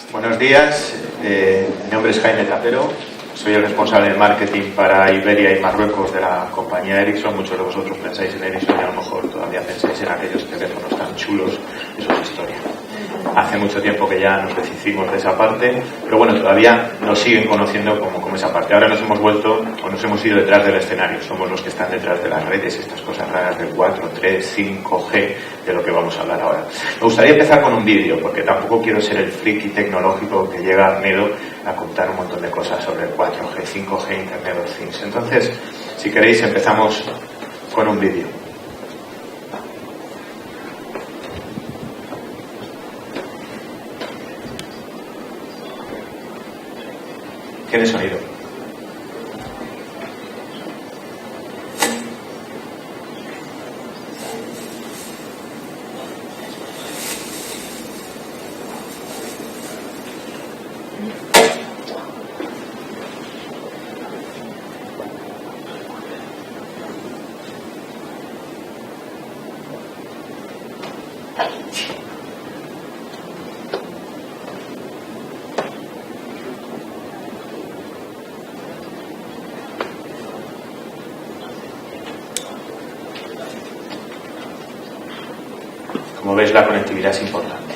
Buenos días, mi nombre es Jaime Trapero, soy el responsable de marketing para Iberia y Marruecos de la compañía Ericsson. Muchos de vosotros pensáis en Ericsson y a lo mejor todavía pensáis en aquellos teléfonos tan chulos. Eso es historia. Hace mucho tiempo que ya nos deshicimos de esa parte, pero bueno, todavía nos siguen conociendo como esa parte. Ahora nos hemos vuelto o nos hemos ido detrás del escenario. Somos los que están detrás de las redes, estas cosas raras del 4, 3, 5G, de lo que vamos a hablar ahora. Me gustaría empezar con un vídeo, porque tampoco quiero ser el friki tecnológico que llega a Arnedo a contar un montón de cosas sobre el 4G, 5G, Internet of Things. Entonces, si queréis, empezamos con un vídeo. ¿Tiene sonido? Como veis, la conectividad es importante.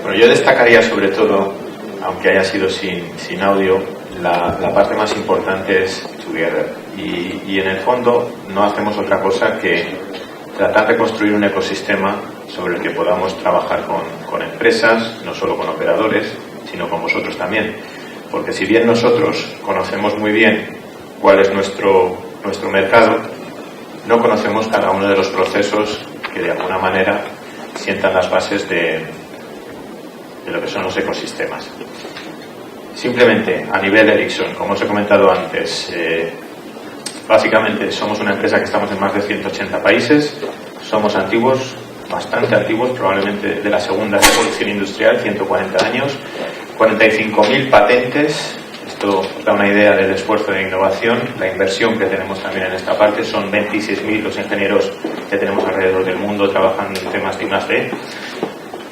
Bueno, yo destacaría sobre todo, aunque haya sido sin audio, la parte más importante es Together. Y en el fondo no hacemos otra cosa que tratar de construir un ecosistema sobre el que podamos trabajar con empresas, no solo con operadores, sino con vosotros también. Porque si bien nosotros conocemos muy bien cuál es nuestro mercado, no conocemos cada uno de los procesos que de alguna manera sientan las bases de lo que son los ecosistemas. Simplemente, a nivel Ericsson, como os he comentado antes, básicamente somos una empresa que estamos en más de 180 países, somos antiguos, bastante antiguos, probablemente de la segunda revolución industrial, 140 años, 45.000 patentes. Esto da una idea del esfuerzo de innovación. La inversión que tenemos también en esta parte son 26.000 los ingenieros que tenemos alrededor del mundo trabajando en temas de I+D.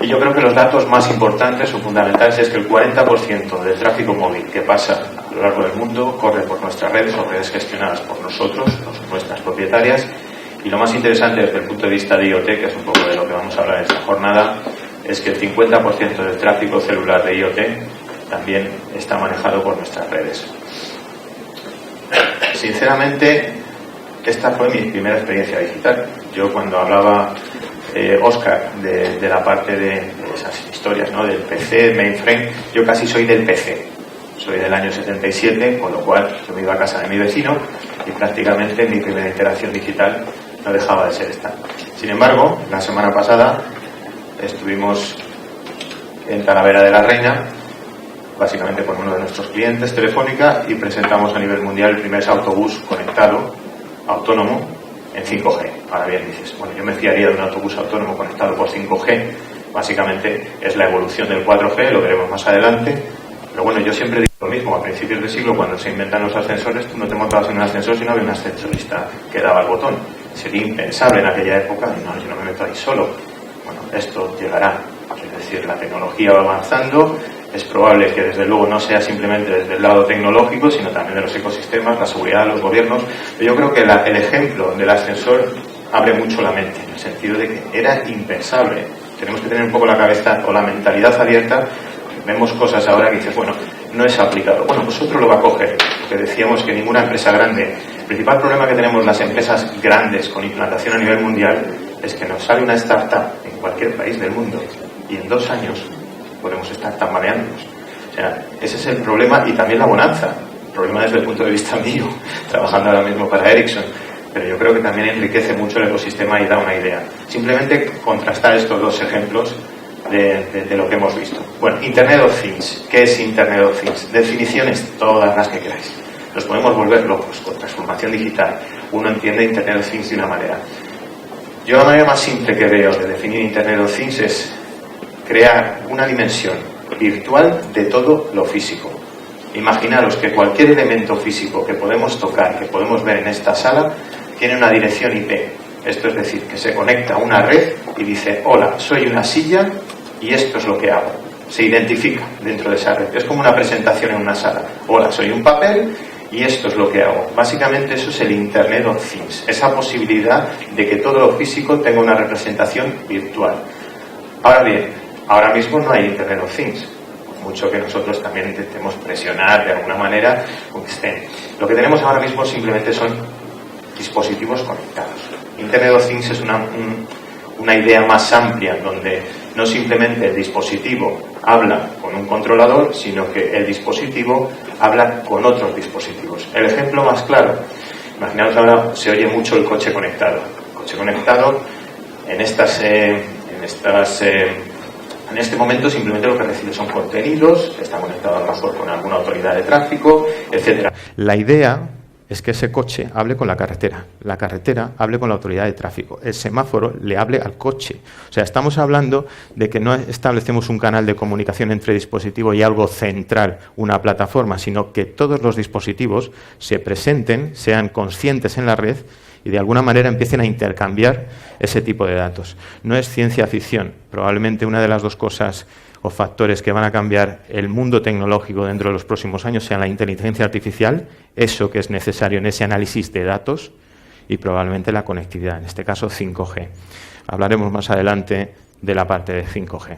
Y yo creo que los datos más importantes o fundamentales es que el 40% del tráfico móvil que pasa a lo largo del mundo corre por nuestras redes o redes gestionadas por nosotros, nuestras propietarias. Y lo más interesante desde el punto de vista de IoT, que es un poco de lo que vamos a hablar en esta jornada, es que el 50% del tráfico celular de IoT también está manejado por nuestras redes. Sinceramente, esta fue mi primera experiencia digital. Yo cuando hablaba Oscar de la parte de esas historias, ¿no?, del PC, mainframe, yo casi soy del PC. Soy del año 77, con lo cual yo me iba a casa de mi vecino y prácticamente mi primera interacción digital no dejaba de ser esta. Sin embargo, la semana pasada estuvimos en Talavera de la Reina, básicamente con uno de nuestros clientes, Telefónica, y presentamos a nivel mundial el primer autobús conectado, autónomo, en 5G. Ahora bien, dices, bueno, yo me fiaría de un autobús autónomo conectado por 5G. Básicamente es la evolución del 4G, lo veremos más adelante. Pero bueno, yo siempre digo lo mismo. A principios de siglo, cuando se inventan los ascensores, tú no te montabas en un ascensor si no había un ascensorista que daba el botón. Sería impensable en aquella época. No, yo no me meto ahí solo. Bueno, esto llegará. Es decir, la tecnología va avanzando. Es probable que desde luego no sea simplemente desde el lado tecnológico, sino también de los ecosistemas, la seguridad de los gobiernos. Pero yo creo que el ejemplo del ascensor abre mucho la mente, en el sentido de que era impensable. Tenemos que tener un poco la cabeza o la mentalidad abierta. Vemos cosas ahora que dices, bueno, no es aplicado. Bueno, pues otro lo va a coger. Porque decíamos que ninguna empresa grande. El principal problema que tenemos las empresas grandes con implantación a nivel mundial es que nos sale una startup en cualquier país del mundo y en 2 años podemos estar tambaleándonos. O sea, ese es el problema y también la bonanza. El problema desde el punto de vista mío, trabajando ahora mismo para Ericsson. Pero yo creo que también enriquece mucho el ecosistema y da una idea. Simplemente contrastar estos dos ejemplos de lo que hemos visto. Bueno, Internet of Things. ¿Qué es Internet of Things? Definiciones, todas las que queráis. Nos podemos volver locos con transformación digital. Uno entiende Internet of Things de una manera. Yo la manera más simple que veo de definir Internet of Things es crear una dimensión virtual de todo lo físico. Imaginaros que cualquier elemento físico que podemos tocar, que podemos ver en esta sala, tiene una dirección IP. Esto es decir, que se conecta a una red y dice: hola, soy una silla y esto es lo que hago. Se identifica dentro de esa red. Es como una presentación en una sala. Hola, soy un papel y esto es lo que hago. Básicamente eso es el Internet of Things. Esa posibilidad de que todo lo físico tenga una representación virtual. Ahora bien, ahora mismo no hay Internet of Things. Mucho que nosotros también intentemos presionar de alguna manera con que estén. Lo que tenemos ahora mismo simplemente son dispositivos conectados. Internet of Things es una idea más amplia, donde no simplemente el dispositivo habla con un controlador, sino que el dispositivo habla con otros dispositivos. El ejemplo más claro, imaginaos ahora, se oye mucho el coche conectado. El coche conectado en este momento simplemente lo que recibe son contenidos, está conectado a lo mejor con alguna autoridad de tráfico, etcétera. La idea es que ese coche hable con la carretera hable con la autoridad de tráfico, el semáforo le hable al coche. O sea, estamos hablando de que no establecemos un canal de comunicación entre dispositivos y algo central, una plataforma, sino que todos los dispositivos se presenten, sean conscientes en la red y de alguna manera empiecen a intercambiar ese tipo de datos. No es ciencia ficción. Probablemente una de las dos cosas o factores que van a cambiar el mundo tecnológico dentro de los próximos años sean la inteligencia artificial, eso que es necesario en ese análisis de datos, y probablemente la conectividad, en este caso 5G. Hablaremos más adelante de la parte de 5G.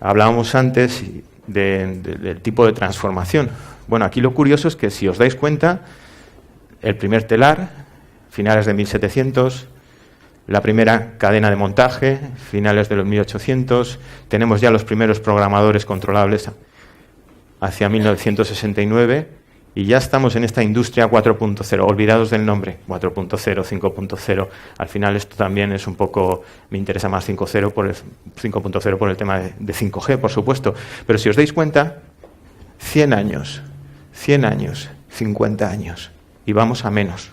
Hablábamos antes del tipo de transformación. Bueno, aquí lo curioso es que, si os dais cuenta, el primer telar, finales de 1700, la primera cadena de montaje, finales de los 1800, tenemos ya los primeros programadores controlables hacia 1969 y ya estamos en esta industria 4.0, olvidados del nombre, 4.0, 5.0, al final esto también es un poco, me interesa más 5.0 por el tema de 5G, por supuesto, pero si os dais cuenta, 100 años, 50 años, y vamos a menos.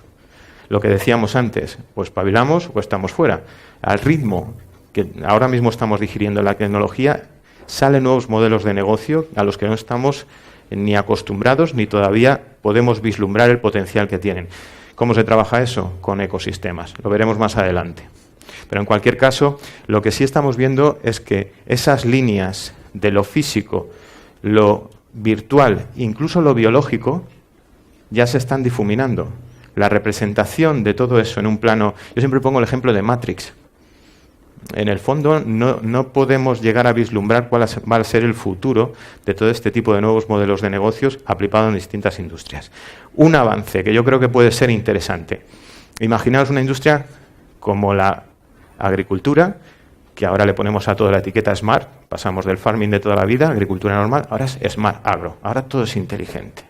Lo que decíamos antes, o espabilamos o estamos fuera. Al ritmo que ahora mismo estamos digiriendo la tecnología, salen nuevos modelos de negocio a los que no estamos ni acostumbrados ni todavía podemos vislumbrar el potencial que tienen. ¿Cómo se trabaja eso? Con ecosistemas. Lo veremos más adelante. Pero en cualquier caso, lo que sí estamos viendo es que esas líneas de lo físico, lo virtual, incluso lo biológico, ya se están difuminando. La representación de todo eso en un plano... Yo siempre pongo el ejemplo de Matrix. En el fondo no podemos llegar a vislumbrar cuál va a ser el futuro de todo este tipo de nuevos modelos de negocios aplicados en distintas industrias. Un avance que yo creo que puede ser interesante. Imaginaos una industria como la agricultura, que ahora le ponemos a toda la etiqueta Smart, pasamos del farming de toda la vida, agricultura normal, ahora es Smart Agro, ahora todo es inteligente.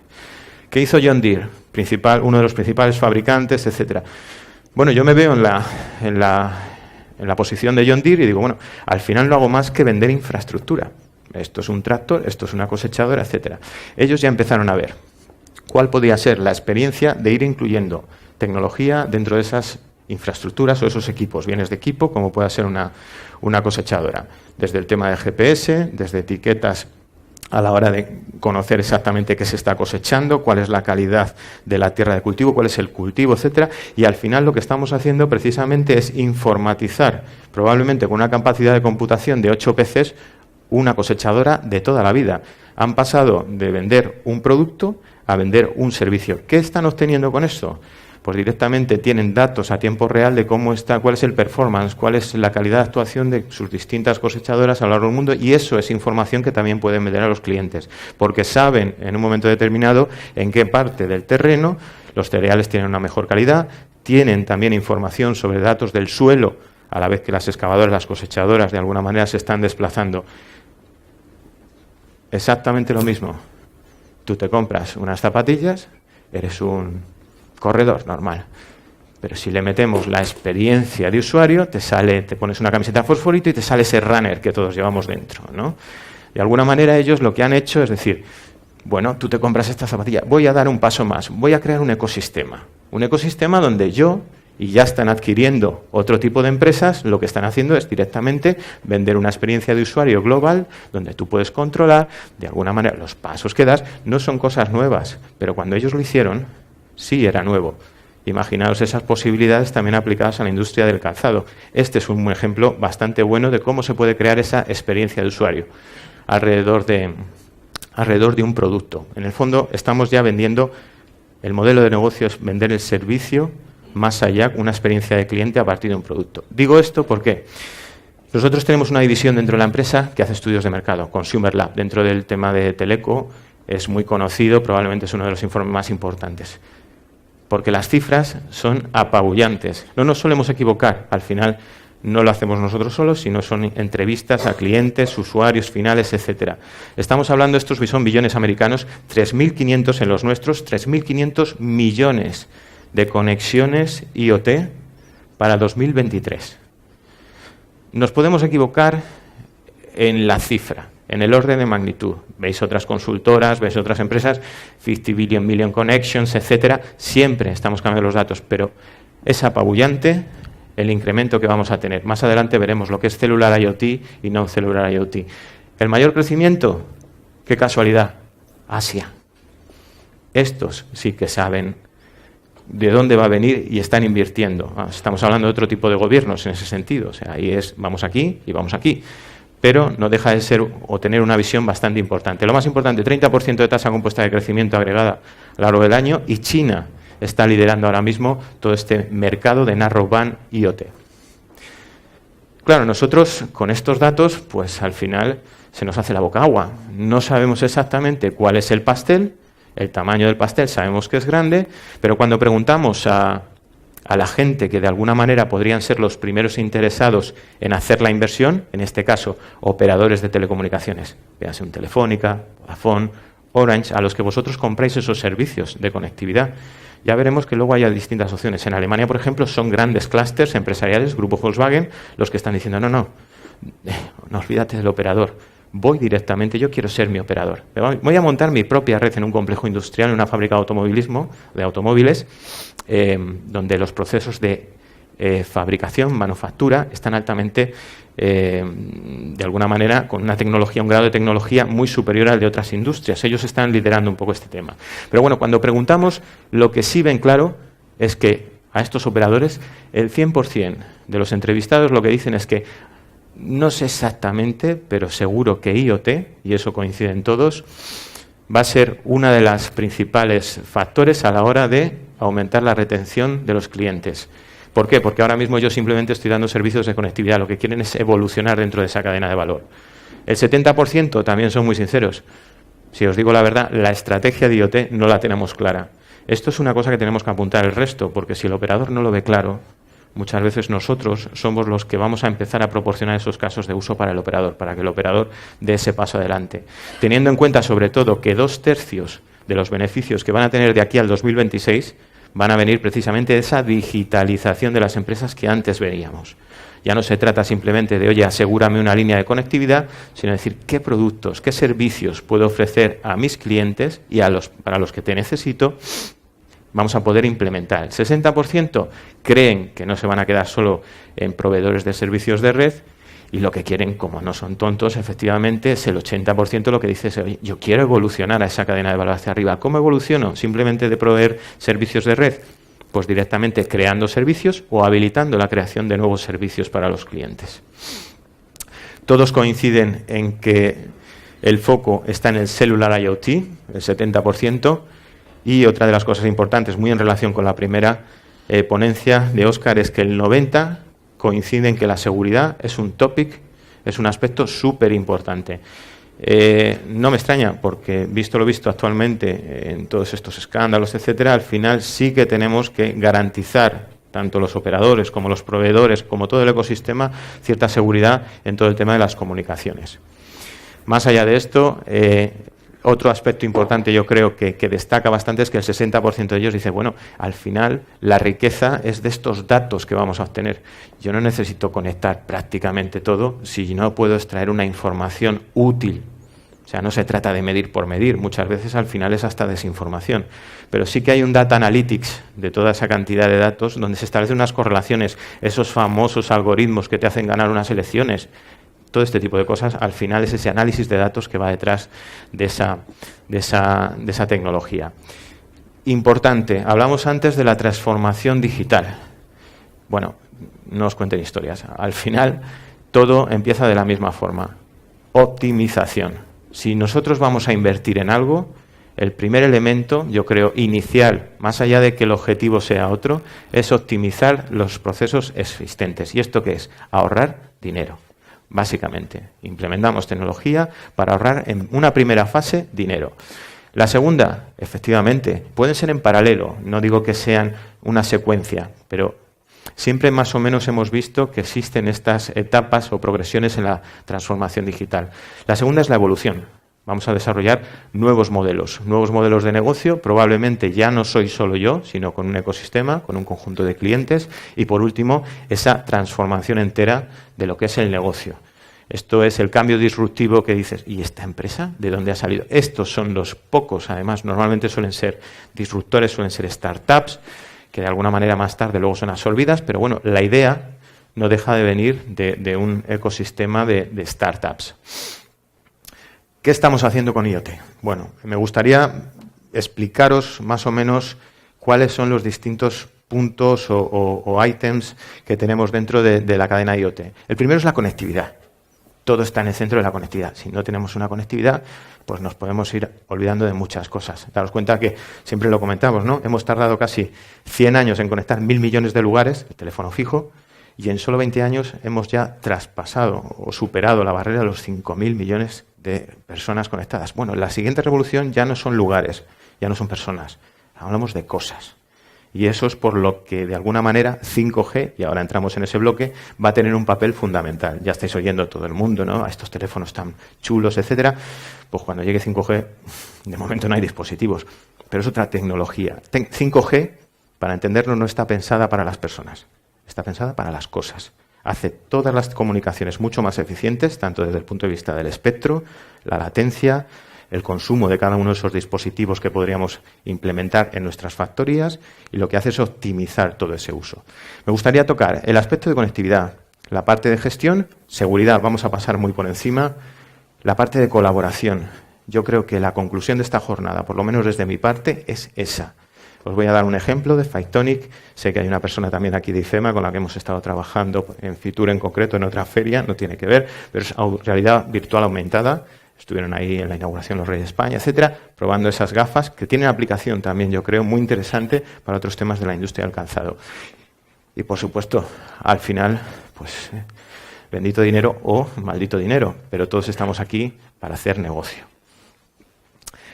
¿Qué hizo John Deere? Uno de los principales fabricantes, etcétera. Bueno, yo me veo en la posición de John Deere y digo, bueno, al final no hago más que vender infraestructura. Esto es un tractor, esto es una cosechadora, etcétera. Ellos ya empezaron a ver cuál podía ser la experiencia de ir incluyendo tecnología dentro de esas infraestructuras o esos equipos, bienes de equipo, como pueda ser una cosechadora. Desde el tema de GPS, desde etiquetas a la hora de conocer exactamente qué se está cosechando, cuál es la calidad de la tierra de cultivo, cuál es el cultivo, etcétera. Y al final lo que estamos haciendo precisamente es informatizar, probablemente con una capacidad de computación de 8 PCs, una cosechadora de toda la vida. Han pasado de vender un producto a vender un servicio. ¿Qué están obteniendo con esto? Pues directamente tienen datos a tiempo real de cómo está, cuál es el performance, cuál es la calidad de actuación de sus distintas cosechadoras a lo largo del mundo, y eso es información que también pueden vender a los clientes, porque saben en un momento determinado en qué parte del terreno los cereales tienen una mejor calidad, tienen también información sobre datos del suelo, a la vez que las excavadoras, las cosechadoras de alguna manera se están desplazando. Exactamente lo mismo. Tú te compras unas zapatillas, eres un corredor normal, pero si le metemos la experiencia de usuario, te pones una camiseta fosforito y te sale ese runner que todos llevamos dentro, ¿no? De alguna manera ellos lo que han hecho es decir, Bueno, tú te compras esta zapatilla, voy a dar un paso más, voy a crear un ecosistema donde yo, y ya están adquiriendo otro tipo de empresas, lo que están haciendo es directamente vender una experiencia de usuario global donde tú puedes controlar, de alguna manera, los pasos que das. No son cosas nuevas, pero cuando ellos lo hicieron, sí era nuevo. Imaginaos esas posibilidades también aplicadas a la industria del calzado. Este es un ejemplo bastante bueno de cómo se puede crear esa experiencia de usuario alrededor de un producto. En el fondo, estamos ya vendiendo, el modelo de negocio es vender el servicio más allá, una experiencia de cliente a partir de un producto. Digo esto porque nosotros tenemos una división dentro de la empresa que hace estudios de mercado, Consumer Lab. Dentro del tema de Teleco es muy conocido, probablemente es uno de los informes más importantes, porque las cifras son apabullantes. No nos solemos equivocar, al final no lo hacemos nosotros solos, sino son entrevistas a clientes, usuarios finales, etcétera. Estamos hablando, estos son billones americanos, 3.500 en los nuestros, 3.500 millones de conexiones IoT para 2023. Nos podemos equivocar en la cifra, en el orden de magnitud. Veis otras consultoras, veis otras empresas, 50 billion million connections, etcétera. Siempre estamos cambiando los datos, pero es apabullante el incremento que vamos a tener. Más adelante veremos lo que es celular IoT y no celular IoT. El mayor crecimiento, qué casualidad, Asia. Estos sí que saben de dónde va a venir y están invirtiendo. Estamos hablando de otro tipo de gobiernos en ese sentido. O sea, ahí es vamos aquí y vamos aquí. Pero no deja de ser o tener una visión bastante importante. Lo más importante, 30% de tasa compuesta de crecimiento agregada a lo largo del año, y China está liderando ahora mismo todo este mercado de Narrowband IoT. Claro, nosotros con estos datos, pues al final se nos hace la boca agua. No sabemos exactamente cuál es el pastel, el tamaño del pastel sabemos que es grande, pero cuando preguntamos a la gente que de alguna manera podrían ser los primeros interesados en hacer la inversión, en este caso operadores de telecomunicaciones, véase un Telefónica, Vodafone, Orange, a los que vosotros compráis esos servicios de conectividad, ya veremos que luego hay distintas opciones. En Alemania, por ejemplo, son grandes clústeres empresariales, Grupo Volkswagen, los que están diciendo, no olvídate del operador. Voy directamente, yo quiero ser mi operador. Voy a montar mi propia red en un complejo industrial, en una fábrica de automóviles, donde los procesos de fabricación, manufactura, están altamente, de alguna manera, con una tecnología, un grado de tecnología muy superior al de otras industrias. Ellos están liderando un poco este tema. Pero bueno, cuando preguntamos, lo que sí ven claro es que a estos operadores, el 100% de los entrevistados lo que dicen es que no sé exactamente, pero seguro que IoT, y eso coinciden todos, va a ser una de las principales factores a la hora de aumentar la retención de los clientes. ¿Por qué? Porque ahora mismo yo simplemente estoy dando servicios de conectividad, lo que quieren es evolucionar dentro de esa cadena de valor. El 70% también son muy sinceros. Si os digo la verdad, la estrategia de IoT no la tenemos clara. Esto es una cosa que tenemos que apuntar el resto, porque si el operador no lo ve claro, muchas veces nosotros somos los que vamos a empezar a proporcionar esos casos de uso para el operador, para que el operador dé ese paso adelante. Teniendo en cuenta, sobre todo, que 2/3 de los beneficios que van a tener de aquí al 2026 van a venir precisamente de esa digitalización de las empresas que antes veíamos. Ya no se trata simplemente de, oye, asegúrame una línea de conectividad, sino decir qué productos, qué servicios puedo ofrecer a mis clientes y para los que te necesito, vamos a poder implementar. El 60% creen que no se van a quedar solo en proveedores de servicios de red, y lo que quieren, como no son tontos, efectivamente es el 80% lo que dice, oye, yo quiero evolucionar a esa cadena de valor hacia arriba. ¿Cómo evoluciono? Simplemente de proveer servicios de red, pues directamente creando servicios o habilitando la creación de nuevos servicios para los clientes. Todos coinciden en que el foco está en el Cellular IoT, el 70%, y otra de las cosas importantes, muy en relación con la primera ponencia de Óscar, es que el 90% coincide en que la seguridad es un topic, es un aspecto súper importante. No me extraña, porque visto lo visto actualmente en todos estos escándalos, etcétera, al final sí que tenemos que garantizar, tanto los operadores como los proveedores, como todo el ecosistema, cierta seguridad en todo el tema de las comunicaciones. Más allá de esto, otro aspecto importante yo creo que destaca bastante es que el 60% de ellos dice, bueno, al final la riqueza es de estos datos que vamos a obtener. Yo no necesito conectar prácticamente todo si no puedo extraer una información útil O sea, no se trata de medir por medir, muchas veces al final es hasta desinformación. Pero sí que hay un data analytics de toda esa cantidad de datos donde se establecen unas correlaciones, esos famosos algoritmos que te hacen ganar unas elecciones, todo este tipo de cosas, al final es ese análisis de datos que va detrás de esa tecnología. Importante, hablamos antes de la transformación digital. Bueno, no os cuenten historias. Al final, todo empieza de la misma forma. Optimización. Si nosotros vamos a invertir en algo, el primer elemento, yo creo, inicial, más allá de que el objetivo sea otro, es optimizar los procesos existentes. ¿Y esto qué es? Ahorrar dinero, básicamente. Implementamos tecnología para ahorrar en una primera fase dinero. La segunda, efectivamente, pueden ser en paralelo, no digo que sean una secuencia, pero siempre más o menos hemos visto que existen estas etapas o progresiones en la transformación digital. La segunda es la evolución. Vamos a desarrollar nuevos modelos de negocio. Probablemente ya no soy solo yo, sino con un ecosistema, con un conjunto de clientes. Y por último, esa transformación entera de lo que es el negocio. Esto es el cambio disruptivo que dices, ¿y esta empresa de dónde ha salido? Estos son los pocos, además, normalmente suelen ser disruptores, suelen ser startups, que de alguna manera más tarde luego son absorbidas, pero bueno, la idea no deja de venir de un ecosistema de startups. ¿Qué estamos haciendo con IoT? Bueno, me gustaría explicaros más o menos cuáles son los distintos puntos o ítems que tenemos dentro de la cadena IoT. El primero es la conectividad. Todo está en el centro de la conectividad. Si no tenemos una conectividad, pues nos podemos ir olvidando de muchas cosas. Daros cuenta que, siempre lo comentamos, ¿no? Hemos tardado casi 100 años en conectar 1.000 millones de lugares, el teléfono fijo, y en solo 20 años hemos ya traspasado o superado la barrera de los 5.000 millones de personas conectadas. Bueno, la siguiente revolución ya no son lugares, ya no son personas, hablamos de cosas. Y eso es por lo que, de alguna manera, 5G, y ahora entramos en ese bloque, va a tener un papel fundamental. Ya estáis oyendo todo el mundo, ¿no? A estos teléfonos tan chulos, etcétera. Pues cuando llegue 5G, de momento no hay dispositivos, pero es otra tecnología. 5G, para entenderlo, no está pensada para las personas, está pensada para las cosas. Hace todas las comunicaciones mucho más eficientes, tanto desde el punto de vista del espectro, la latencia, el consumo de cada uno de esos dispositivos que podríamos implementar en nuestras factorías, y lo que hace es optimizar todo ese uso. Me gustaría tocar el aspecto de conectividad, la parte de gestión, seguridad, vamos a pasar muy por encima, la parte de colaboración. Yo creo que la conclusión de esta jornada, por lo menos desde mi parte, es esa. Os voy a dar un ejemplo de Fictonic. Sé que hay una persona también aquí de IFEMA con la que hemos estado trabajando en Fitur en concreto, en otra feria, no tiene que ver, pero es realidad virtual aumentada. Estuvieron ahí en la inauguración los Reyes de España, etcétera, probando esas gafas que tienen aplicación también, yo creo, muy interesante para otros temas de la industria del calzado. Y, por supuesto, al final, pues, bendito dinero o maldito dinero, pero todos estamos aquí para hacer negocio.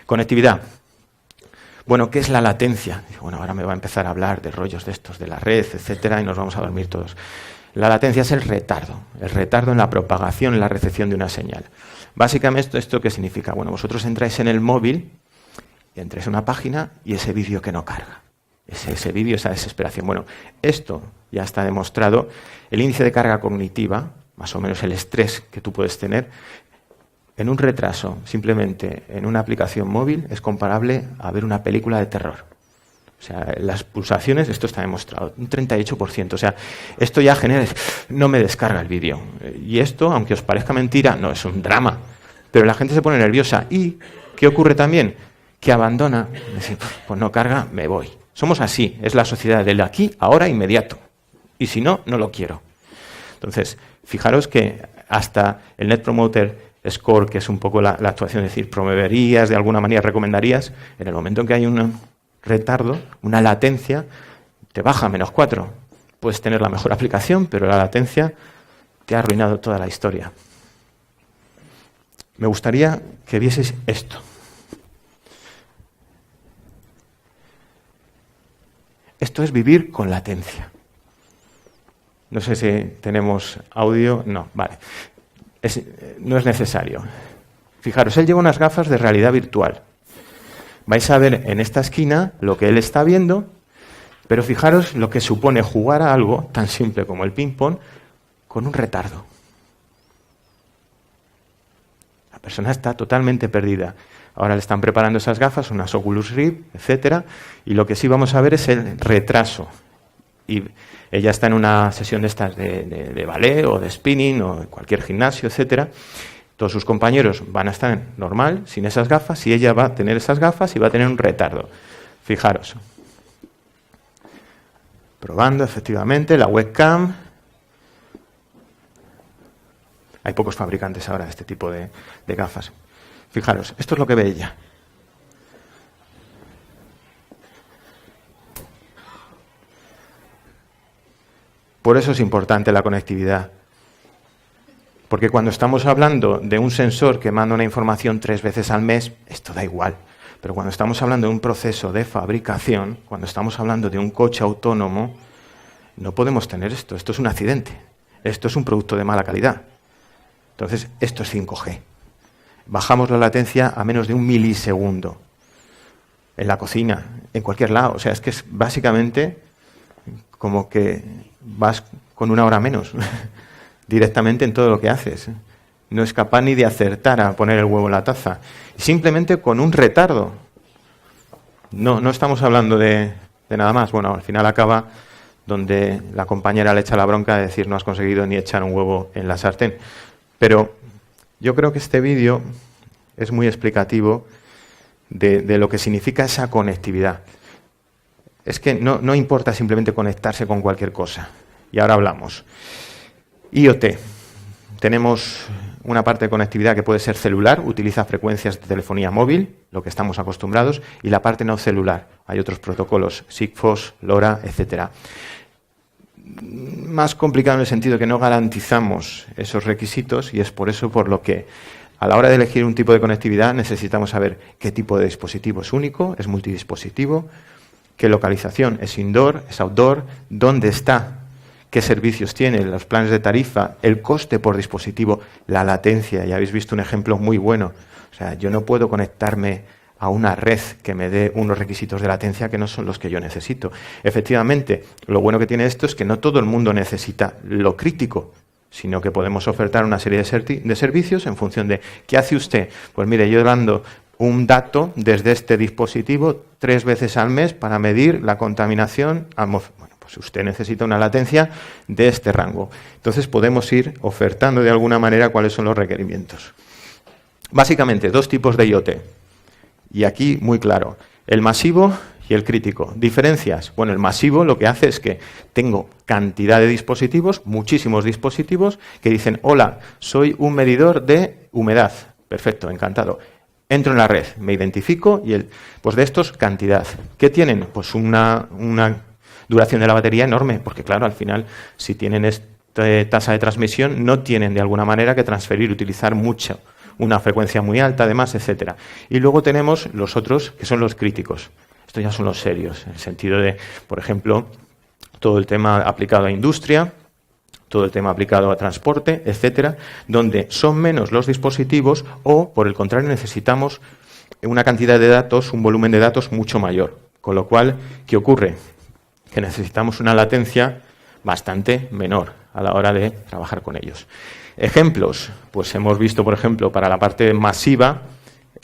Conectividad. Bueno, ¿qué es la latencia? Bueno, ahora me va a empezar a hablar de rollos de estos, de la red, etcétera, y nos vamos a dormir todos. La latencia es el retardo en la propagación, en la recepción de una señal. Básicamente, ¿esto qué significa? Bueno, vosotros entráis en el móvil, entráis en una página y ese vídeo que no carga. Ese vídeo, esa desesperación. Bueno, esto ya está demostrado. El índice de carga cognitiva, más o menos el estrés que tú puedes tener, en un retraso, simplemente en una aplicación móvil, es comparable a ver una película de terror. O sea, las pulsaciones, esto está demostrado, un 38%. O sea, esto ya genera, no me descarga el vídeo. Y esto, aunque os parezca mentira, no es un drama. Pero la gente se pone nerviosa. ¿Y qué ocurre también? Que abandona, dice, pues no carga, me voy. Somos así, es la sociedad del aquí, ahora, inmediato. Y si no, no lo quiero. Entonces, fijaros que hasta el Net Promoter Score, que es un poco la actuación, es decir, promoverías, de alguna manera recomendarías, en el momento en que hay un retardo, una latencia, te baja a -4. Puedes tener la mejor aplicación, pero la latencia te ha arruinado toda la historia. Me gustaría que vieseis esto. Esto es vivir con latencia. No sé si tenemos audio. No, vale. No es necesario. Fijaros, él lleva unas gafas de realidad virtual. Vais a ver en esta esquina lo que él está viendo, pero fijaros lo que supone jugar a algo tan simple como el ping-pong con un retardo. persona está totalmente perdida. Ahora le están preparando esas gafas, unas Oculus Rift, etcétera, y lo que sí vamos a ver es el retraso. Y ella está en una sesión de estas de ballet o de spinning o de cualquier gimnasio, etcétera. Todos sus compañeros van a estar normal, sin esas gafas, y ella va a tener esas gafas y va a tener un retardo. Fijaros. Probando, efectivamente, la webcam. Hay pocos fabricantes ahora de este tipo de gafas. Fijaros, esto es lo que ve ella. Por eso es importante la conectividad. Porque cuando estamos hablando de un sensor que manda una información 3 veces al mes, esto da igual. Pero cuando estamos hablando de un proceso de fabricación, cuando estamos hablando de un coche autónomo, no podemos tener esto. Esto es un accidente. Esto es un producto de mala calidad. Entonces, esto es 5G. Bajamos la latencia a menos de 1 milisegundo. En la cocina, en cualquier lado. O sea, es que es básicamente como que vas con 1 hora menos directamente en todo lo que haces. No es capaz ni de acertar a poner el huevo en la taza. Simplemente con un retardo. No estamos hablando de nada más. Bueno, al final acaba donde la compañera le echa la bronca de decir no has conseguido ni echar un huevo en la sartén. Pero yo creo que este vídeo es muy explicativo de lo que significa esa conectividad. Es que no importa simplemente conectarse con cualquier cosa. Y ahora hablamos. IoT. Tenemos una parte de conectividad que puede ser celular, utiliza frecuencias de telefonía móvil, lo que estamos acostumbrados, y la parte no celular. Hay otros protocolos, Sigfox, LoRa, etcétera. Más complicado en el sentido que no garantizamos esos requisitos y es por eso por lo que a la hora de elegir un tipo de conectividad necesitamos saber qué tipo de dispositivo es único, es multidispositivo, qué localización es indoor, es outdoor, dónde está, qué servicios tiene, los planes de tarifa, el coste por dispositivo, la latencia. Ya habéis visto un ejemplo muy bueno. O sea, yo no puedo conectarme a una red que me dé unos requisitos de latencia que no son los que yo necesito. Efectivamente, lo bueno que tiene esto es que no todo el mundo necesita lo crítico, sino que podemos ofertar una serie de servicios en función de ¿qué hace usted? Pues mire, yo mando un dato desde este dispositivo 3 veces al mes para medir la contaminación atmosférica. Bueno, pues usted necesita una latencia de este rango. Entonces podemos ir ofertando de alguna manera cuáles son los requerimientos. Básicamente, 2 tipos de IoT. Y aquí, muy claro, el masivo y el crítico. ¿Diferencias? Bueno, el masivo lo que hace es que tengo cantidad de dispositivos, muchísimos dispositivos, que dicen, hola, soy un medidor de humedad. Perfecto, encantado. Entro en la red, me identifico y pues de estos, cantidad. ¿Qué tienen? Pues una duración de la batería enorme, porque claro, al final, si tienen esta tasa de transmisión, no tienen de alguna manera que transferir, utilizar mucho. Una frecuencia muy alta, además, etcétera. Y luego tenemos los otros, que son los críticos. Estos ya son los serios, en el sentido de, por ejemplo, todo el tema aplicado a industria, todo el tema aplicado a transporte, etcétera, donde son menos los dispositivos o, por el contrario, necesitamos una cantidad de datos, un volumen de datos mucho mayor. Con lo cual, ¿qué ocurre? Que necesitamos una latencia bastante menor a la hora de trabajar con ellos. Ejemplos, pues hemos visto, por ejemplo, para la parte masiva,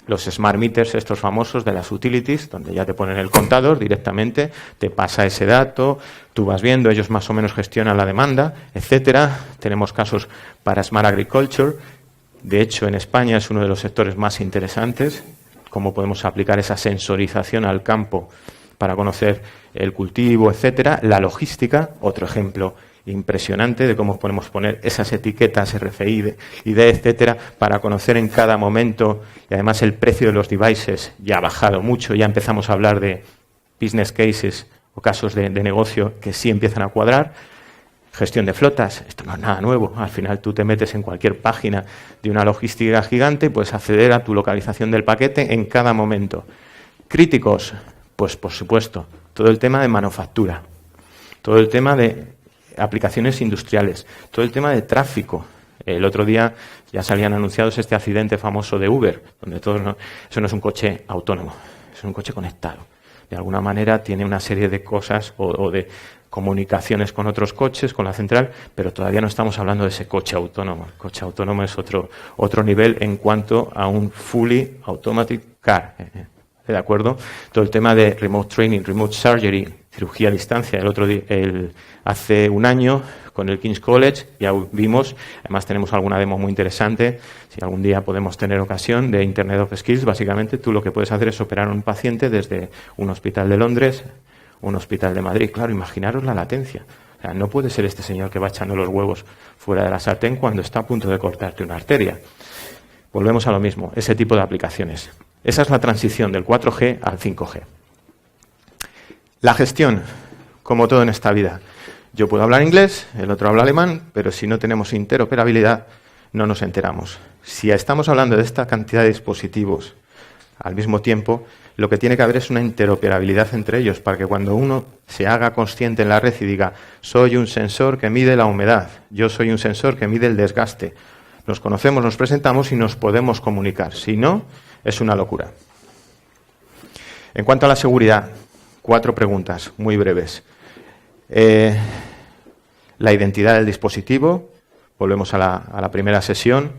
los smart meters, estos famosos de las utilities, donde ya te ponen el contador directamente, te pasa ese dato, tú vas viendo, ellos más o menos gestionan la demanda, etcétera. Tenemos casos para smart agriculture. De hecho, en España es uno de los sectores más interesantes, cómo podemos aplicar esa sensorización al campo para conocer el cultivo, etcétera. La logística, otro ejemplo impresionante de cómo podemos poner esas etiquetas RFID, etcétera, para conocer en cada momento, y además el precio de los devices ya ha bajado mucho, ya empezamos a hablar de business cases o casos de negocio que sí empiezan a cuadrar. Gestión de flotas, esto no es nada nuevo, al final tú te metes en cualquier página de una logística gigante y puedes acceder a tu localización del paquete en cada momento. Críticos, pues por supuesto, todo el tema de manufactura, todo el tema de aplicaciones industriales, todo el tema de tráfico. El otro día ya salían anunciados este accidente famoso de Uber, donde eso no es un coche autónomo, es un coche conectado. De alguna manera tiene una serie de cosas o de comunicaciones con otros coches, con la central, pero todavía no estamos hablando de ese coche autónomo. El coche autónomo es otro nivel en cuanto a un fully automatic car. ¿De acuerdo? Todo el tema de remote training, remote surgery, cirugía a distancia. Hace un año con el King's College ya vimos, además tenemos alguna demo muy interesante, si algún día podemos tener ocasión, de Internet of Skills. Básicamente tú lo que puedes hacer es operar a un paciente desde un hospital de Londres, un hospital de Madrid. Claro, imaginaros la latencia. O sea, no puede ser este señor que va echando los huevos fuera de la sartén cuando está a punto de cortarte una arteria. Volvemos a lo mismo, ese tipo de aplicaciones. Esa es la transición del 4G al 5G. La gestión, como todo en esta vida. Yo puedo hablar inglés, el otro habla alemán, pero si no tenemos interoperabilidad, no nos enteramos. Si estamos hablando de esta cantidad de dispositivos al mismo tiempo, lo que tiene que haber es una interoperabilidad entre ellos, para que cuando uno se haga consciente en la red y diga, soy un sensor que mide la humedad, yo soy un sensor que mide el desgaste, nos conocemos, nos presentamos y nos podemos comunicar. Si no, es una locura. En cuanto a la seguridad, 4 preguntas muy breves. La identidad del dispositivo, volvemos a la primera sesión.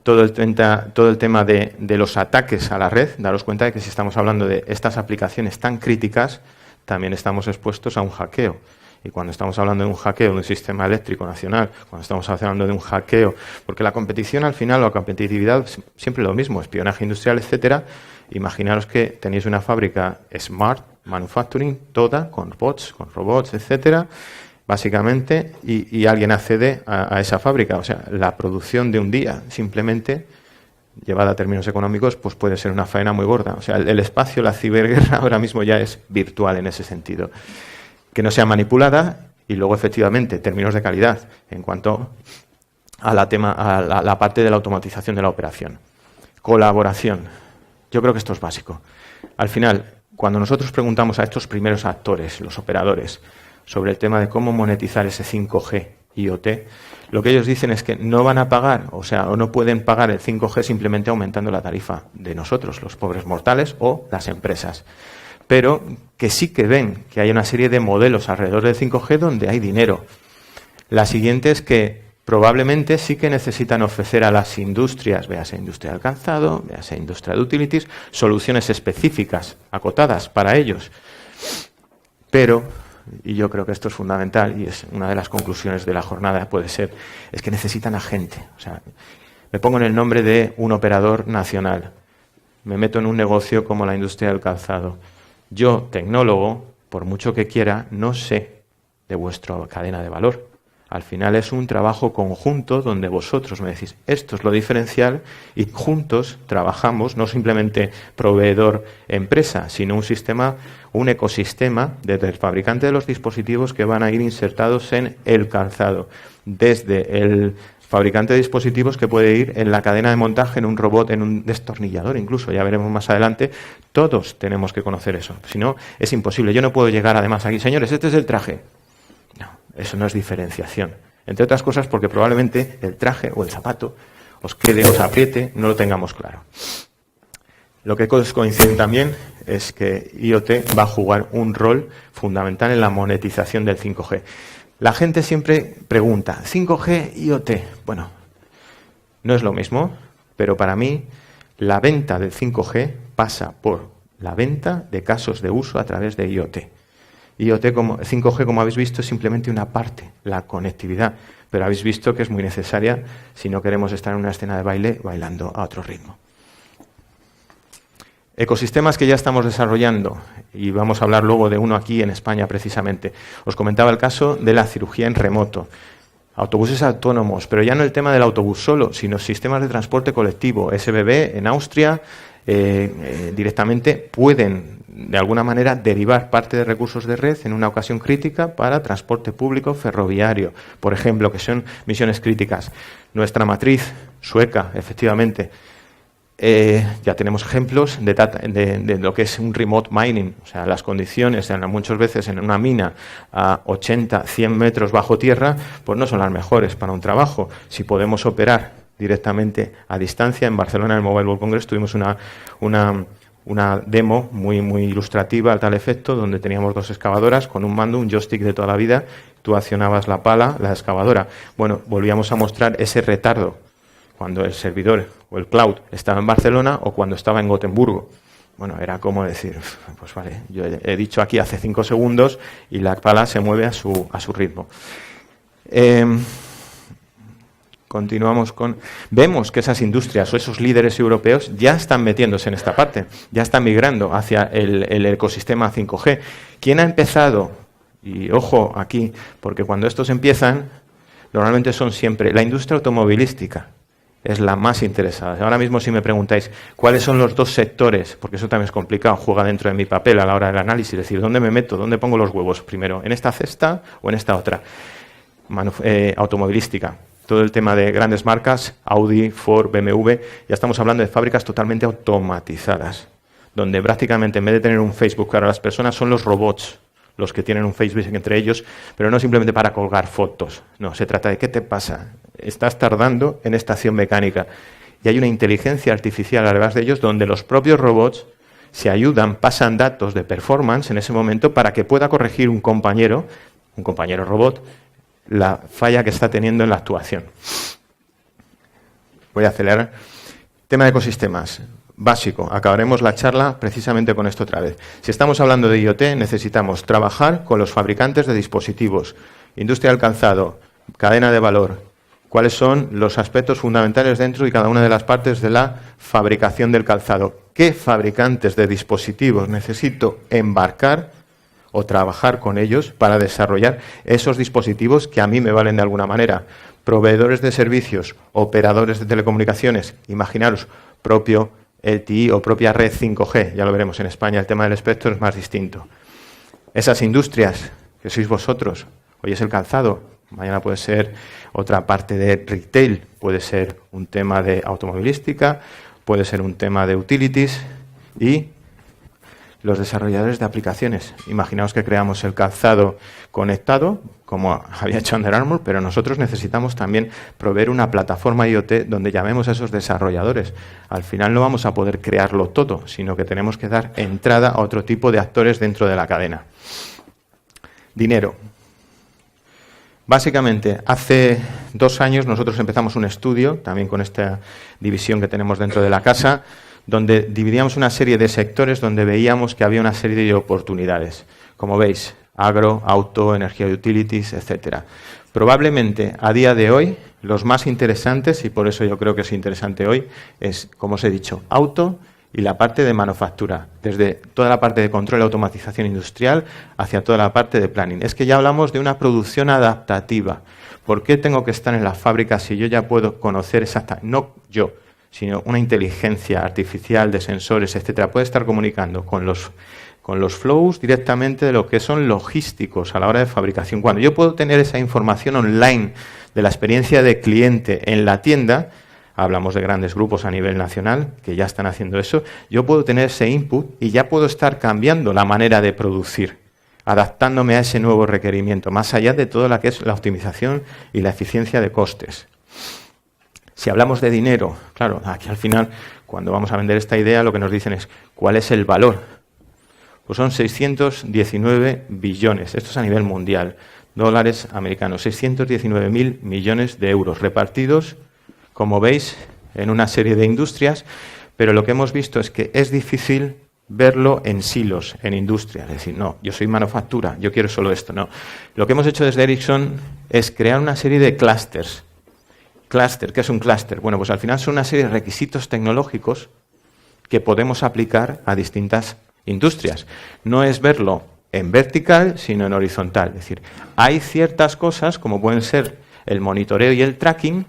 Todo el tema de los ataques a la red. Daros cuenta de que si estamos hablando de estas aplicaciones tan críticas, también estamos expuestos a un hackeo. Y cuando estamos hablando de un hackeo de un sistema eléctrico nacional, cuando estamos hablando de un hackeo, porque la competición al final, o la competitividad, siempre lo mismo, espionaje industrial, etcétera. Imaginaros que tenéis una fábrica smart manufacturing, toda, con robots, etcétera, básicamente, y alguien accede a esa fábrica. O sea, la producción de un día, simplemente, llevada a términos económicos, pues puede ser una faena muy gorda. O sea, el espacio, la ciberguerra ahora mismo ya es virtual en ese sentido. Que no sea manipulada y luego, efectivamente, términos de calidad en cuanto a la parte de la automatización de la operación. Colaboración. Yo creo que esto es básico. Al final, cuando nosotros preguntamos a estos primeros actores, los operadores, sobre el tema de cómo monetizar ese 5G IoT, lo que ellos dicen es que no van a pagar, o no pueden pagar el 5G simplemente aumentando la tarifa de nosotros, los pobres mortales, o las empresas. Pero que sí que ven que hay una serie de modelos alrededor del 5G donde hay dinero. La siguiente es que probablemente sí que necesitan ofrecer a las industrias, véase industria del calzado, véase industria de utilities, soluciones específicas, acotadas para ellos. Pero, y yo creo que esto es fundamental, y es una de las conclusiones de la jornada, es que necesitan a gente. O sea, me pongo en el nombre de un operador nacional, me meto en un negocio como la industria del calzado. Yo, tecnólogo, por mucho que quiera, no sé de vuestra cadena de valor. Al final es un trabajo conjunto donde vosotros me decís, esto es lo diferencial, y juntos trabajamos, no simplemente proveedor-empresa, sino un ecosistema desde el fabricante de los dispositivos que van a ir insertados en el calzado, desde el fabricante de dispositivos que puede ir en la cadena de montaje, en un robot, en un destornillador incluso, ya veremos más adelante. Todos tenemos que conocer eso, si no es imposible. Yo no puedo llegar además aquí, señores, este es el traje. No, eso no es diferenciación. Entre otras cosas porque probablemente el traje o el zapato os quede, os apriete, no lo tengamos claro. Lo que coincide también es que IoT va a jugar un rol fundamental en la monetización del 5G. La gente siempre pregunta, 5G, IoT. Bueno, no es lo mismo, pero para mí la venta del 5G pasa por la venta de casos de uso a través de IoT. 5G, como habéis visto, es simplemente una parte, la conectividad, pero habéis visto que es muy necesaria si no queremos estar en una escena de baile bailando a otro ritmo. Ecosistemas que ya estamos desarrollando, y vamos a hablar luego de uno aquí en España precisamente. Os comentaba el caso de la cirugía en remoto. Autobuses autónomos, pero ya no el tema del autobús solo, sino sistemas de transporte colectivo. SBB en Austria directamente pueden, de alguna manera, derivar parte de recursos de red en una ocasión crítica para transporte público ferroviario, por ejemplo, que son misiones críticas. Nuestra matriz sueca, efectivamente, ya tenemos ejemplos de lo que es un remote mining, o sea, las condiciones, muchas veces en una mina a 80, 100 metros bajo tierra, pues no son las mejores para un trabajo. Si podemos operar directamente a distancia, en Barcelona, en el Mobile World Congress, tuvimos una demo muy ilustrativa a tal efecto, donde teníamos 2 excavadoras con un mando, un joystick de toda la vida. Tú accionabas la pala, la excavadora. Bueno, volvíamos a mostrar ese retardo cuando el servidor o el cloud estaba en Barcelona o cuando estaba en Gotemburgo. Bueno, era como decir, pues vale, yo he dicho aquí hace 5 segundos y la pala se mueve a su ritmo. Continuamos con... Vemos que esas industrias o esos líderes europeos ya están metiéndose en esta parte, ya están migrando hacia el ecosistema 5G. ¿Quién ha empezado? Y ojo aquí, porque cuando estos empiezan, normalmente son siempre la industria automovilística. Es la más interesada. Ahora mismo si me preguntáis cuáles son los 2 sectores, porque eso también es complicado, juega dentro de mi papel a la hora del análisis, decir, ¿dónde me meto? ¿Dónde pongo los huevos primero? ¿En esta cesta o en esta otra? Automovilística. Todo el tema de grandes marcas, Audi, Ford, BMW, ya estamos hablando de fábricas totalmente automatizadas, donde prácticamente en vez de tener un Facebook para las personas, son los robots los que tienen un Facebook entre ellos, pero no simplemente para colgar fotos. No, se trata de ¿qué te pasa? Estás tardando en estación mecánica. Y hay una inteligencia artificial además de ellos, donde los propios robots se ayudan, pasan datos de performance en ese momento para que pueda corregir un compañero robot, la falla que está teniendo en la actuación. Voy a acelerar. Tema de ecosistemas. Básico. Acabaremos la charla precisamente con esto otra vez. Si estamos hablando de IoT, necesitamos trabajar con los fabricantes de dispositivos, industria del calzado, cadena de valor. ¿Cuáles son los aspectos fundamentales dentro de cada una de las partes de la fabricación del calzado? ¿Qué fabricantes de dispositivos necesito embarcar o trabajar con ellos para desarrollar esos dispositivos que a mí me valen de alguna manera? Proveedores de servicios, operadores de telecomunicaciones, imaginaros, propio LTE o propia red 5G, ya lo veremos en España, el tema del espectro es más distinto. Esas industrias que sois vosotros, hoy es el calzado, mañana puede ser otra parte de retail, puede ser un tema de automovilística, puede ser un tema de utilities y los desarrolladores de aplicaciones. Imaginaos que creamos el calzado conectado, como había hecho Under Armour, pero nosotros necesitamos también proveer una plataforma IoT donde llamemos a esos desarrolladores. Al final no vamos a poder crearlo todo, sino que tenemos que dar entrada a otro tipo de actores dentro de la cadena. Dinero. Básicamente, hace 2 años nosotros empezamos un estudio, también con esta división que tenemos dentro de la casa, donde dividíamos una serie de sectores donde veíamos que había una serie de oportunidades. Como veis, agro, auto, energía de utilities, etcétera. Probablemente, a día de hoy, los más interesantes, y por eso yo creo que es interesante hoy, es, como os he dicho, auto y la parte de manufactura, desde toda la parte de control y automatización industrial hacia toda la parte de planning. Es que ya hablamos de una producción adaptativa. ¿Por qué tengo que estar en la fábrica si yo ya puedo conocer exactamente, no yo, sino una inteligencia artificial de sensores, etcétera, puede estar comunicando con los flows directamente de lo que son logísticos a la hora de fabricación? Cuando yo puedo tener esa información online de la experiencia de cliente en la tienda, hablamos de grandes grupos a nivel nacional que ya están haciendo eso, yo puedo tener ese input y ya puedo estar cambiando la manera de producir, adaptándome a ese nuevo requerimiento, más allá de todo lo que es la optimización y la eficiencia de costes. Si hablamos de dinero, claro, aquí al final, cuando vamos a vender esta idea, lo que nos dicen es, ¿cuál es el valor? Pues son 619 billones, esto es a nivel mundial, dólares americanos, 619.000 millones de euros repartidos, como veis, en una serie de industrias, pero lo que hemos visto es que es difícil verlo en silos, en industria. Es decir, no, yo soy manufactura, yo quiero solo esto. No. Lo que hemos hecho desde Ericsson es crear una serie de clústeres. ¿Qué es un clúster? Bueno, pues al final son una serie de requisitos tecnológicos que podemos aplicar a distintas industrias. No es verlo en vertical, sino en horizontal. Es decir, hay ciertas cosas, como pueden ser el monitoreo y el tracking,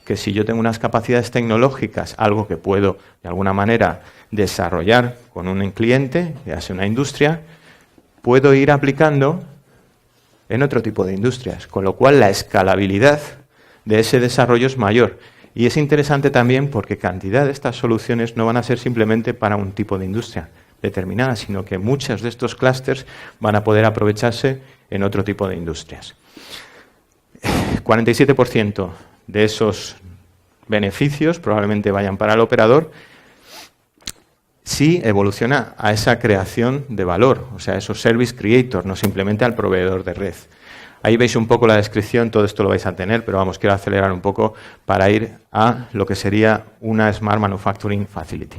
que si yo tengo unas capacidades tecnológicas, algo que puedo de alguna manera desarrollar con un cliente, ya sea una industria, puedo ir aplicando en otro tipo de industrias, con lo cual la escalabilidad de ese desarrollo es mayor. Y es interesante también porque cantidad de estas soluciones no van a ser simplemente para un tipo de industria determinada, sino que muchos de estos clústeres van a poder aprovecharse en otro tipo de industrias. 47% de esos beneficios probablemente vayan para el operador sí evoluciona a esa creación de valor, o sea, esos service creators, no simplemente al proveedor de red. Ahí veis un poco la descripción, todo esto lo vais a tener, pero vamos, quiero acelerar un poco para ir a lo que sería una Smart Manufacturing Facility.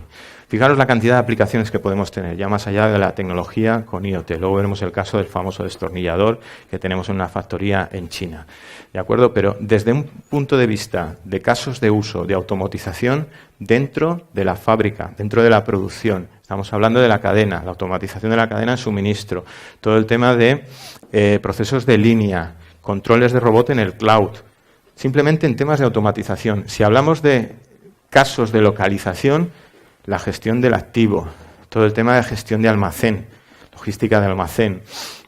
Fijaros la cantidad de aplicaciones que podemos tener, ya más allá de la tecnología con IoT. Luego veremos el caso del famoso destornillador que tenemos en una factoría en China. ¿De acuerdo? Pero desde un punto de vista de casos de uso, de automatización, dentro de la fábrica, dentro de la producción, estamos hablando de la cadena, la automatización de la cadena de suministro, todo el tema de procesos de línea, controles de robot en el cloud, simplemente en temas de automatización. Si hablamos de casos de localización, la gestión del activo, todo el tema de gestión de almacén, logística de almacén,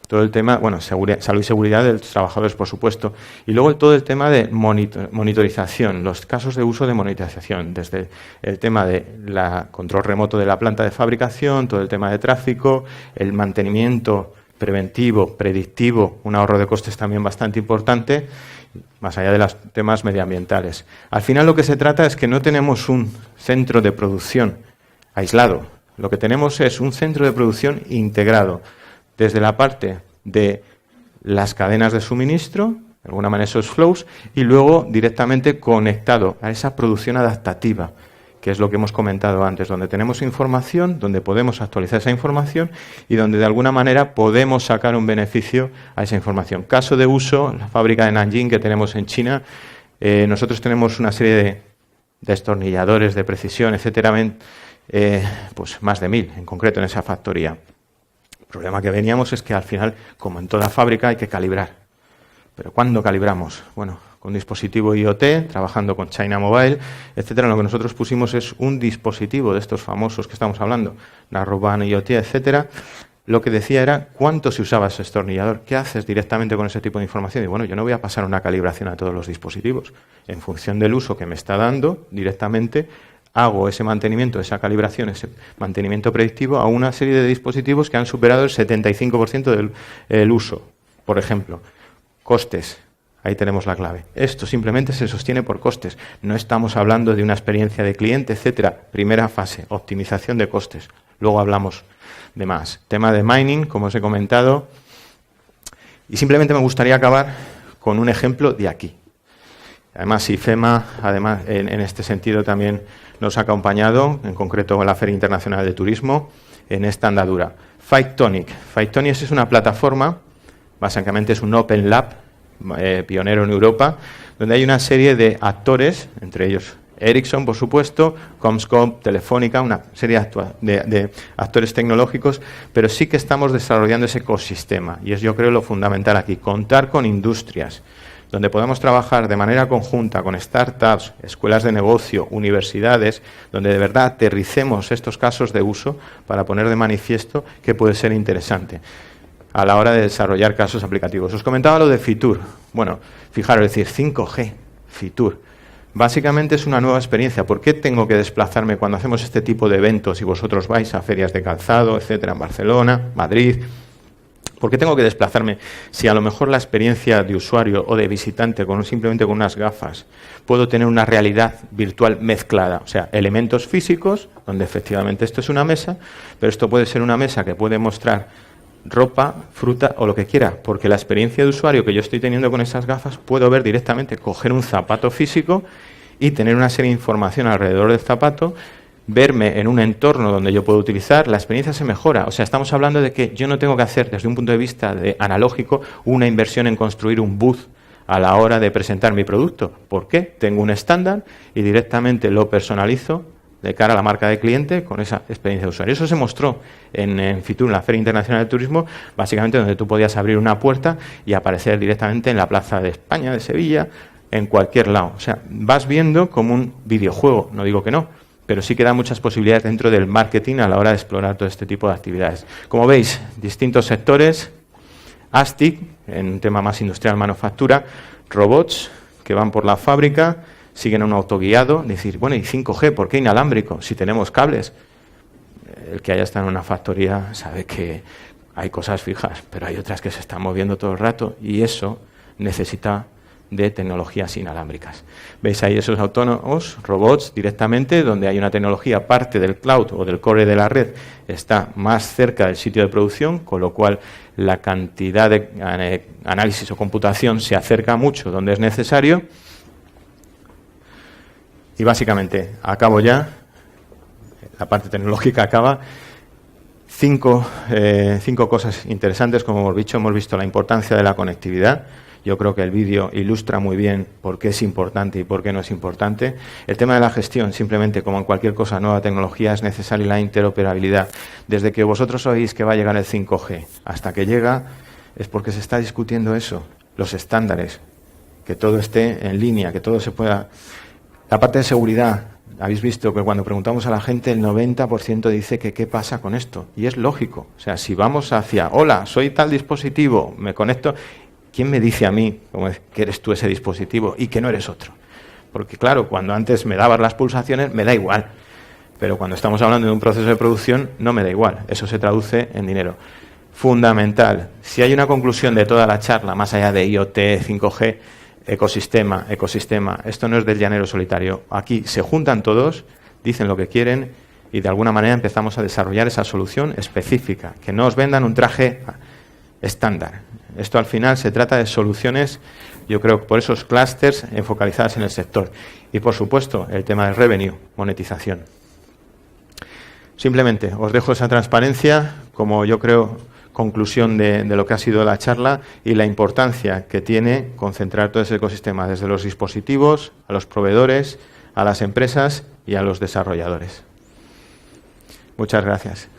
todo el tema, bueno, salud y seguridad de los trabajadores, por supuesto, y luego todo el tema de monitorización, los casos de uso de monitorización, desde el tema de control remoto de la planta de fabricación, todo el tema de tráfico, el mantenimiento preventivo, predictivo, un ahorro de costes también bastante importante, más allá de los temas medioambientales. Al final lo que se trata es que no tenemos un centro de producción aislado. Lo que tenemos es un centro de producción integrado desde la parte de las cadenas de suministro, de alguna manera esos flows, y luego directamente conectado a esa producción adaptativa, que es lo que hemos comentado antes, donde tenemos información, donde podemos actualizar esa información y donde de alguna manera podemos sacar un beneficio a esa información. Caso de uso, la fábrica de Nanjing que tenemos en China, nosotros tenemos una serie de destornilladores de precisión, etcétera, pues más de 1000 en concreto en esa factoría. El problema que veníamos es que al final, como en toda fábrica, hay que calibrar. ¿Pero cuándo calibramos? Bueno, con dispositivo IoT, trabajando con China Mobile, etcétera. Lo que nosotros pusimos es un dispositivo de estos famosos que estamos hablando, Narrowband, IoT, etcétera. Lo que decía era cuánto se usaba ese destornillador. ¿Qué haces directamente con ese tipo de información? Y bueno, yo no voy a pasar una calibración a todos los dispositivos. En función del uso que me está dando, directamente hago ese mantenimiento, esa calibración, ese mantenimiento predictivo a una serie de dispositivos que han superado el 75% del uso. Por ejemplo, costes. Ahí tenemos la clave. Esto simplemente se sostiene por costes. No estamos hablando de una experiencia de cliente, etcétera. Primera fase, optimización de costes. Luego hablamos de más. Tema de mining, como os he comentado. Y simplemente me gustaría acabar con un ejemplo de aquí. Además, IFEMA, además, en este sentido también nos ha acompañado, en concreto en la Feria Internacional de Turismo, en esta andadura. Fictonic. Fictonic es una plataforma, básicamente es un Open Lab, pionero en Europa, donde hay una serie de actores, entre ellos Ericsson, por supuesto, Comscope, Telefónica, una serie de actores tecnológicos, pero sí que estamos desarrollando ese ecosistema, y es, yo creo, lo fundamental aquí, contar con industrias, donde podamos trabajar de manera conjunta con startups, escuelas de negocio, universidades, donde de verdad aterricemos estos casos de uso para poner de manifiesto que puede ser interesante a la hora de desarrollar casos aplicativos. Os comentaba lo de Fitur. Bueno, fijaros, es decir, 5G, Fitur. Básicamente es una nueva experiencia. ¿Por qué tengo que desplazarme cuando hacemos este tipo de eventos y vosotros vais a ferias de calzado, etcétera, en Barcelona, Madrid? ¿Por qué tengo que desplazarme si a lo mejor la experiencia de usuario o de visitante simplemente con unas gafas puedo tener una realidad virtual mezclada? O sea, elementos físicos, donde efectivamente esto es una mesa, pero esto puede ser una mesa que puede mostrar ropa, fruta o lo que quiera, porque la experiencia de usuario que yo estoy teniendo con esas gafas, puedo ver directamente, coger un zapato físico y tener una serie de información alrededor del zapato, verme en un entorno donde yo puedo utilizar, la experiencia se mejora. O sea, estamos hablando de que yo no tengo que hacer, desde un punto de vista analógico, una inversión en construir un booth a la hora de presentar mi producto. ¿Por qué? Tengo un estándar y directamente lo personalizo de cara a la marca de cliente con esa experiencia de usuario. Eso se mostró en Fitur, en la Feria Internacional de Turismo, básicamente donde tú podías abrir una puerta y aparecer directamente en la Plaza de España, de Sevilla, en cualquier lado. O sea, vas viendo como un videojuego, no digo que no, pero sí que da muchas posibilidades dentro del marketing a la hora de explorar todo este tipo de actividades. Como veis, distintos sectores, ASTIC, en un tema más industrial, manufactura, robots que van por la fábrica, siguen a un autoguiado, decir, bueno, ¿y 5G? ¿Por qué inalámbrico? Si tenemos cables. El que haya estado en una factoría sabe que hay cosas fijas, pero hay otras que se están moviendo todo el rato y eso necesita de tecnologías inalámbricas. Veis ahí esos autónomos, robots directamente, donde hay una tecnología, parte del cloud o del core de la red está más cerca del sitio de producción, con lo cual la cantidad de análisis o computación se acerca mucho donde es necesario. Y básicamente, acabo ya, la parte tecnológica acaba. Cinco cosas interesantes, como hemos visto la importancia de la conectividad. Yo creo que el vídeo ilustra muy bien por qué es importante y por qué no es importante. El tema de la gestión, simplemente como en cualquier cosa, nueva tecnología, es necesaria la interoperabilidad. Desde que vosotros oís que va a llegar el 5G hasta que llega, es porque se está discutiendo eso, los estándares, que todo esté en línea, que todo se pueda... La parte de seguridad, habéis visto que cuando preguntamos a la gente, el 90% dice que qué pasa con esto. Y es lógico. O sea, si vamos hacia, hola, soy tal dispositivo, me conecto... ¿Quién me dice a mí que eres tú ese dispositivo y que no eres otro? Porque claro, cuando antes me dabas las pulsaciones, me da igual. Pero cuando estamos hablando de un proceso de producción, no me da igual. Eso se traduce en dinero. Fundamental. Si hay una conclusión de toda la charla, más allá de IoT, 5G, ecosistema. Esto no es del llanero solitario. Aquí se juntan todos, dicen lo que quieren y de alguna manera empezamos a desarrollar esa solución específica. Que no os vendan un traje estándar. Esto al final se trata de soluciones, yo creo, por esos clústeres focalizadas en el sector. Y por supuesto, el tema del revenue, monetización. Simplemente os dejo esa transparencia como yo creo conclusión de lo que ha sido la charla y la importancia que tiene concentrar todo ese ecosistema desde los dispositivos, a los proveedores, a las empresas y a los desarrolladores. Muchas gracias.